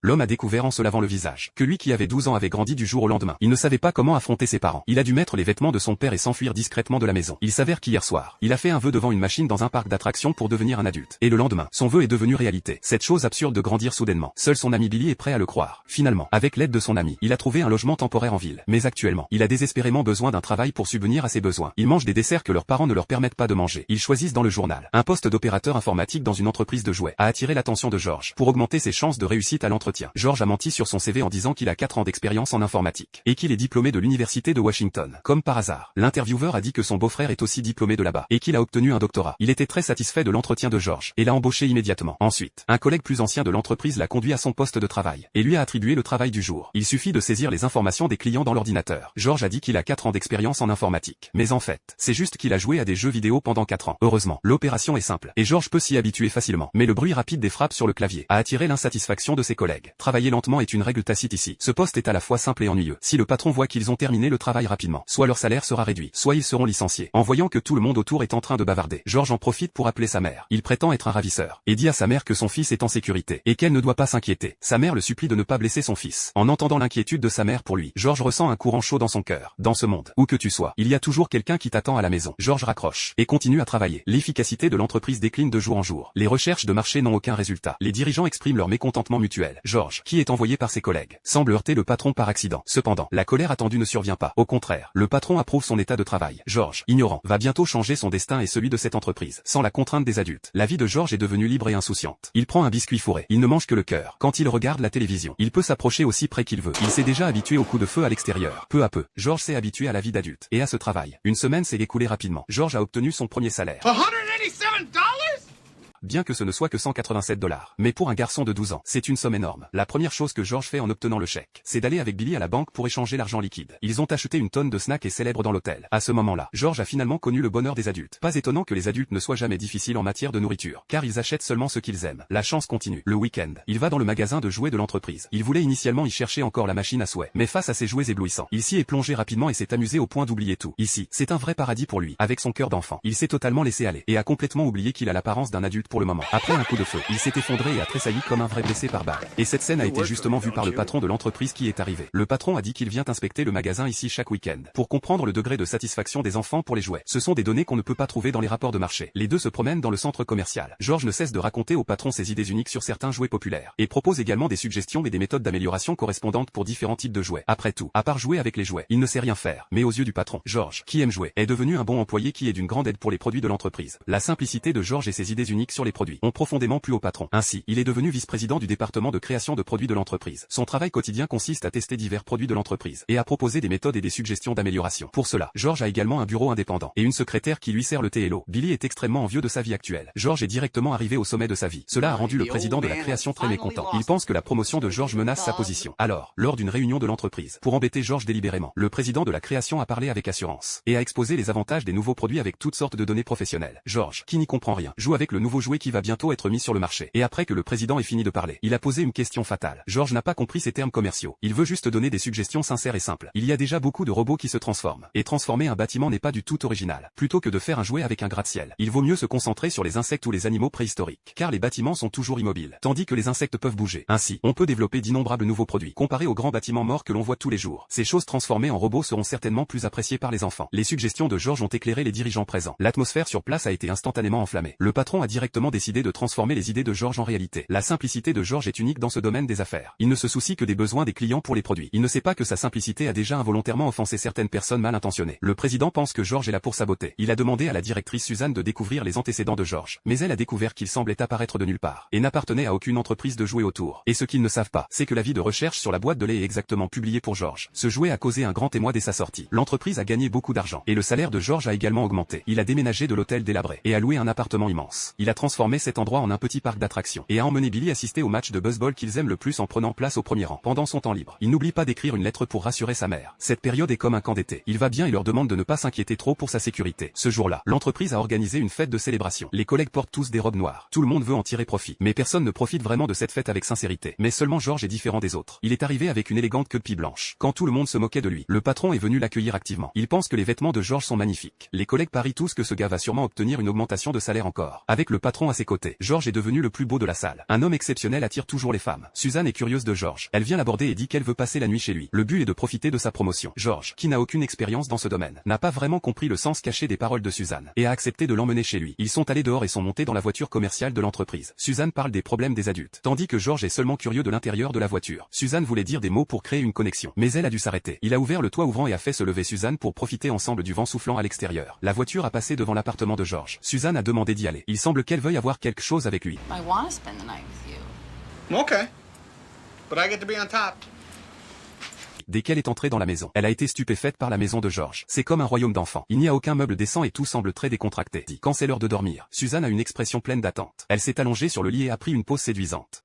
L'homme a découvert en se lavant le visage que lui qui avait 12 ans avait grandi du jour au lendemain. Il ne savait pas comment affronter ses parents. Il a dû mettre les vêtements de son père et s'enfuir discrètement de la maison. Il s'avère qu'hier soir, il a fait un vœu devant une machine dans un parc d'attractions pour devenir un adulte. Et le lendemain, son vœu est devenu réalité. Cette chose absurde de grandir soudainement. Seul son ami Billy est prêt à le croire. Finalement, avec l'aide de son ami, il a trouvé un logement temporaire en ville. Mais actuellement, il a désespérément besoin d'un travail pour subvenir à ses besoins. Ils mangent des desserts que leurs parents ne leur permettent pas de manger. Ils choisissent dans le journal un poste d'opérateur informatique dans une entreprise de jouets. A attiré l'attention de George pour augmenter ses chances de réussite à l'entretien. George a menti sur son CV en disant qu'il a 4 ans d'expérience en informatique et qu'il est diplômé de l'université de Washington. Comme par hasard, l'intervieweur a dit que son beau-frère est aussi diplômé de là-bas et qu'il a obtenu un doctorat. Il était très satisfait de l'entretien de George et l'a embauché immédiatement. Ensuite, un collègue plus ancien de l'entreprise l'a conduit à son poste de travail et lui a attribué le travail du jour. Il suffit de saisir les informations des clients dans l'ordinateur. George a dit qu'il a 4 ans d'expérience en informatique. Mais en fait, c'est juste qu'il a joué à des jeux vidéo pendant 4 ans. Heureusement, l'opération est simple et George peut s'y habituer facilement. Mais le bruit rapide des frappes sur le clavier a attiré l'insatisfaction de ses collègues. Travailler lentement est une règle tacite ici. Ce poste est à la fois simple et ennuyeux. Si le patron voit qu'ils ont terminé le travail rapidement, soit leur salaire sera réduit, soit ils seront licenciés. En voyant que tout le monde autour est en train de bavarder, George en profite pour appeler sa mère. Il prétend être un ravisseur et dit à sa mère que son fils est en sécurité et qu'elle ne doit pas s'inquiéter. Sa mère le supplie de ne pas blesser son fils. En entendant l'inquiétude de sa mère pour lui, George ressent un courant chaud dans son cœur. Dans ce monde, où que tu sois, il y a toujours quelqu'un qui t'attend à la maison. George raccroche et continue à travailler. L'efficacité de l'entreprise décline de jour en jour. Les recherches de marché n'ont aucun résultat. Les dirigeants expriment leur mécontentement mutuel. George, qui est envoyé par ses collègues, semble heurter le patron par accident. Cependant, la colère attendue ne survient pas. Au contraire, le patron approuve son état de travail. George, ignorant, va bientôt changer son destin et celui de cette entreprise. Sans la contrainte des adultes, la vie de George est devenue libre et insouciante. Il prend un biscuit fourré. Il ne mange que le cœur. Quand il regarde la télévision, il peut s'approcher aussi près qu'il veut. Il s'est déjà habitué aux coups de feu à l'extérieur. Peu à peu, George s'est habitué à la vie d'adulte et à ce travail. Une semaine s'est écoulée rapidement. George a obtenu son premier salaire. Bien que ce ne soit que 187 $. Mais pour un garçon de 12 ans, c'est une somme énorme. La première chose que George fait en obtenant le chèque, c'est d'aller avec Billy à la banque pour échanger l'argent liquide. Ils ont acheté une tonne de snacks et célèbres dans l'hôtel. À ce moment-là, George a finalement connu le bonheur des adultes. Pas étonnant que les adultes ne soient jamais difficiles en matière de nourriture, car ils achètent seulement ce qu'ils aiment. La chance continue. Le week-end, il va dans le magasin de jouets de l'entreprise. Il voulait initialement y chercher encore la machine à souhait, mais face à ces jouets éblouissants, il s'y est plongé rapidement et s'est amusé au point d'oublier tout. Ici, c'est un vrai paradis pour lui. Avec son cœur d'enfant, il s'est totalement laissé aller et a complètement oublié qu'il a l'apparence d'un adulte pour le moment. Après un coup de feu, il s'est effondré et a tressailli comme un vrai blessé par balle. Et cette scène a été justement vue par le patron de l'entreprise qui est arrivé. Le patron a dit qu'il vient inspecter le magasin ici chaque week-end pour comprendre le degré de satisfaction des enfants pour les jouets. Ce sont des données qu'on ne peut pas trouver dans les rapports de marché. Les deux se promènent dans le centre commercial. George ne cesse de raconter au patron ses idées uniques sur certains jouets populaires et propose également des suggestions et des méthodes d'amélioration correspondantes pour différents types de jouets. Après tout, à part jouer avec les jouets, il ne sait rien faire. Mais aux yeux du patron, George, qui aime jouer, est devenu un bon employé qui est d'une grande aide pour les produits de l'entreprise. La simplicité de George et ses idées uniques sur les produits ont profondément plu au patron. Ainsi, il est devenu vice-président du département de création de produits de l'entreprise. Son travail quotidien consiste à tester divers produits de l'entreprise et à proposer des méthodes et des suggestions d'amélioration. Pour cela, George a également un bureau indépendant et une secrétaire qui lui sert le thé et l'eau. Billy est extrêmement envieux de sa vie actuelle. George est directement arrivé au sommet de sa vie. Cela a rendu le président de la création très mécontent. Il pense que la promotion de George menace sa position. Alors, lors d'une réunion de l'entreprise, pour embêter George délibérément, le président de la création a parlé avec assurance et a exposé les avantages des nouveaux produits avec toutes sortes de données professionnelles. George, qui n'y comprend rien, joue avec le nouveau jouet qui va bientôt être mis sur le marché. Et après que le président ait fini de parler, il a posé une question fatale. George n'a pas compris ces termes commerciaux. Il veut juste donner des suggestions sincères et simples. Il y a déjà beaucoup de robots qui se transforment. Et transformer un bâtiment n'est pas du tout original. Plutôt que de faire un jouet avec un gratte-ciel, il vaut mieux se concentrer sur les insectes ou les animaux préhistoriques. Car les bâtiments sont toujours immobiles, tandis que les insectes peuvent bouger. Ainsi, on peut développer d'innombrables nouveaux produits. Comparés aux grands bâtiments morts que l'on voit tous les jours, ces choses transformées en robots seront certainement plus appréciées par les enfants. Les suggestions de George ont éclairé les dirigeants présents. L'atmosphère sur place a été instantanément enflammée. Le patron a directement décidé de transformer les idées de George en réalité. La simplicité de George est unique dans ce domaine des affaires. Il ne se soucie que des besoins des clients pour les produits. Il ne sait pas que sa simplicité a déjà involontairement offensé certaines personnes mal intentionnées. Le président pense que George est là pour saboter. Il a demandé à la directrice Suzanne de découvrir les antécédents de George, mais elle a découvert qu'il semblait apparaître de nulle part et n'appartenait à aucune entreprise de jouets autour. Et ce qu'ils ne savent pas, c'est que l'avis de recherche sur la boîte de lait est exactement publié pour George. Ce jouet a causé un grand émoi dès sa sortie. L'entreprise a gagné beaucoup d'argent et le salaire de George a également augmenté. Il a déménagé de l'hôtel délabré et a loué un appartement immense. Il a transformé cet endroit en un petit parc d'attractions et a emmené Billy assister au match de baseball qu'ils aiment le plus en prenant place au premier rang. Pendant son temps libre, il n'oublie pas d'écrire une lettre pour rassurer sa mère. Cette période est comme un camp d'été. Il va bien et leur demande de ne pas s'inquiéter trop pour sa sécurité. Ce jour-là, l'entreprise a organisé une fête de célébration. Les collègues portent tous des robes noires. Tout le monde veut en tirer profit. Mais personne ne profite vraiment de cette fête avec sincérité. Mais seulement George est différent des autres. Il est arrivé avec une élégante queue de pie blanche. Quand tout le monde se moquait de lui, le patron est venu l'accueillir activement. Il pense que les vêtements de George sont magnifiques. Les collègues parient tous que ce gars va sûrement obtenir une augmentation de salaire encore. Avec le patron entrons à ses côtés. George est devenu le plus beau de la salle. Un homme exceptionnel attire toujours les femmes. Suzanne est curieuse de George. Elle vient l'aborder et dit qu'elle veut passer la nuit chez lui. Le but est de profiter de sa promotion. George, qui n'a aucune expérience dans ce domaine, n'a pas vraiment compris le sens caché des paroles de Suzanne et a accepté de l'emmener chez lui. Ils sont allés dehors et sont montés dans la voiture commerciale de l'entreprise. Suzanne parle des problèmes des adultes, tandis que George est seulement curieux de l'intérieur de la voiture. Suzanne voulait dire des mots pour créer une connexion, mais elle a dû s'arrêter. Il a ouvert le toit ouvrant et a fait se lever Suzanne pour profiter ensemble du vent soufflant à l'extérieur. La voiture a passé devant l'appartement de George. Suzanne a demandé d'y aller. Il semble qu'elle veuille avoir quelque chose avec lui. I want to spend the night with you. Okay. But I get to be on top. Dès qu'elle est entrée dans la maison, elle a été stupéfaite par la maison de George. C'est comme un royaume d'enfants. Il n'y a aucun meuble décent et tout semble très décontracté. Quand c'est l'heure de dormir, Suzanne a une expression pleine d'attente. Elle s'est allongée sur le lit et a pris une pose séduisante.